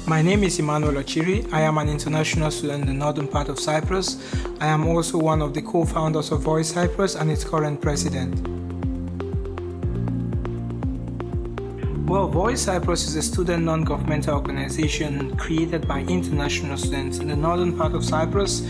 My name is Emmanuel Achiri. I am an international student in the northern part of Cyprus. I am also one of the co-founders of VOIS Cyprus and its current president. Well, VOIS Cyprus is a student non-governmental organization created by international students in the northern part of Cyprus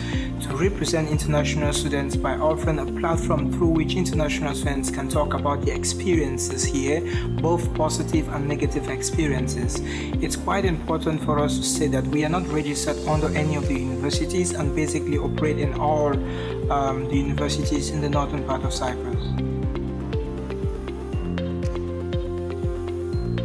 to represent international students by offering a platform through which international students can talk about their experiences here, both positive and negative experiences. It's quite important for us to say that we are not registered under any of the universities and basically operate in all the universities in the northern part of Cyprus.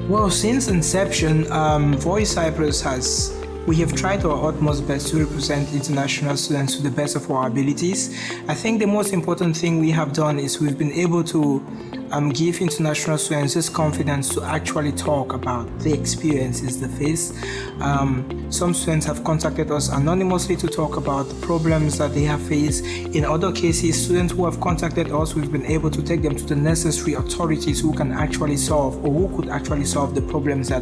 Well, since inception, VOIS Cyprus we have tried our utmost best to represent international students to the best of our abilities. I think the most important thing we have done is we've been able to give international students this confidence to actually talk about the experiences they face. Some students have contacted us anonymously to talk about the problems that they have faced. In other cases, students who have contacted us, we've been able to take them to the necessary authorities who can actually solve or who could actually solve the problems that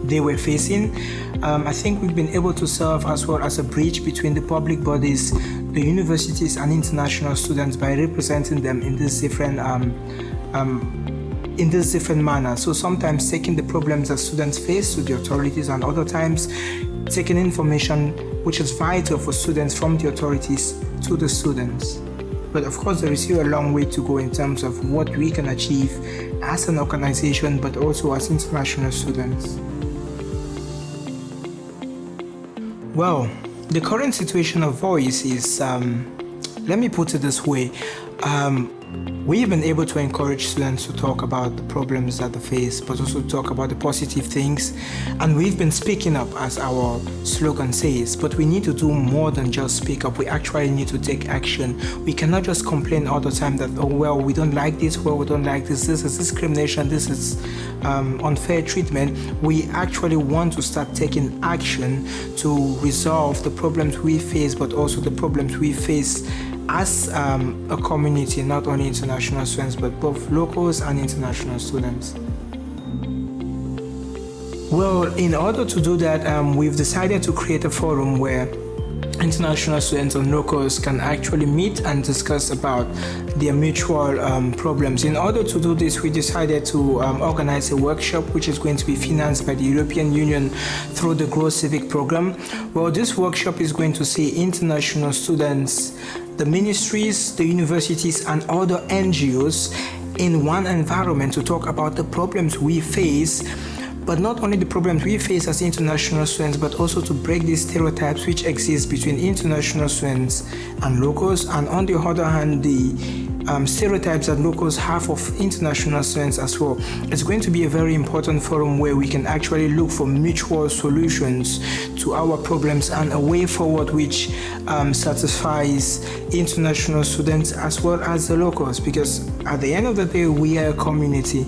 they were facing. I think we've been able to serve as well as a bridge between the public bodies, the universities and international students by representing them in this different manner. So sometimes taking the problems that students face to the authorities, and other times taking information which is vital for students from the authorities to the students. But of course, there is still a long way to go in terms of what we can achieve as an organization, but also as international students. Well, the current situation of VOIS is, let me put it this way, we've been able to encourage students to talk about the problems that they face, but also talk about the positive things. And we've been speaking up, as our slogan says, but we need to do more than just speak up. We actually need to take action. We cannot just complain all the time that, oh, well, we don't like this, well, we don't like this, this is discrimination, this is unfair treatment. We actually want to start taking action to resolve the problems we face, but also the problems we face as a community, not only international students, but both locals and international students. Well, in order to do that, we've decided to create a forum where international students and locals can actually meet and discuss about their mutual problems. In order to do this, we decided to organize a workshop which is going to be financed by the European Union through the Grow Civic program. Well, this workshop is going to see international students, the ministries, the universities and other NGOs in one environment to talk about the problems we face, but not only the problems we face as international students, but also to break these stereotypes which exist between international students and locals, and on the other hand, the stereotypes that locals have of international students as well. It's going to be a very important forum where we can actually look for mutual solutions to our problems and a way forward which satisfies international students as well as the locals, because at the end of the day, we are a community.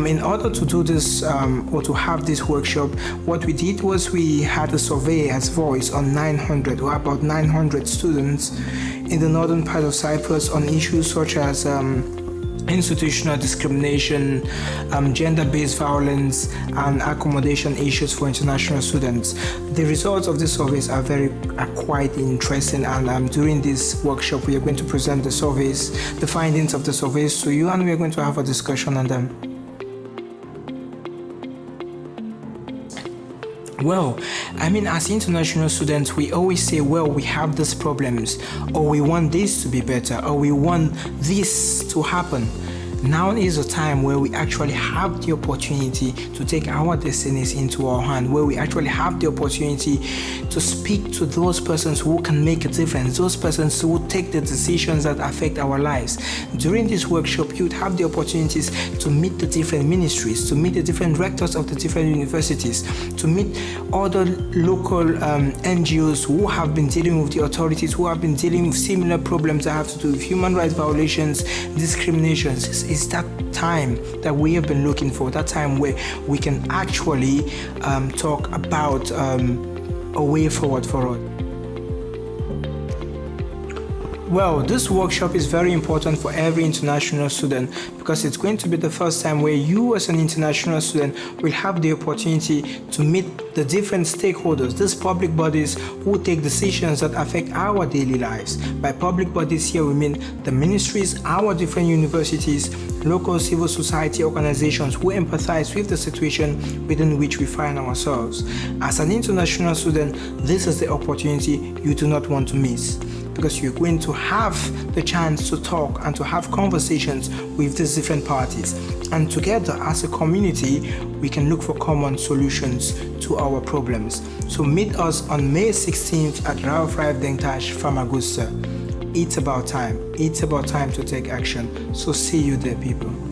In order to do this or to have this workshop, what we did was we had a survey as VOIS on 900 or about 900 students in the northern part of Cyprus on issues such as institutional discrimination, gender-based violence, and accommodation issues for international students. The results of the surveys are quite interesting, and during this workshop we are going to present the surveys, the findings of the surveys to you, and we are going to have a discussion on them. Well, as international students, we always say, well, we have these problems, or we want this to be better, or we want this to happen. Now is a time where we actually have the opportunity to take our destinies into our hand, where we actually have the opportunity to speak to those persons who can make a difference, those persons who take the decisions that affect our lives. During this workshop, you'd have the opportunities to meet the different ministries, to meet the different rectors of the different universities, to meet other local NGOs who have been dealing with the authorities, who have been dealing with similar problems that have to do with human rights violations, discriminations. It's that time that we have been looking for, that time where we can actually talk about a way forward for us. Well, this workshop is very important for every international student because it's going to be the first time where you as an international student will have the opportunity to meet the different stakeholders, these public bodies who take decisions that affect our daily lives. By public bodies here we mean the ministries, our different universities, local civil society organizations who empathize with the situation within which we find ourselves. As an international student, this is the opportunity you do not want to miss, because you're going to have the chance to talk and to have conversations with these different parties. And together as a community, we can look for common solutions to our problems. So meet us on May 16th at Ralph Rive Dengtash, Famagusta. It's about time. It's about time to take action. So see you there, people.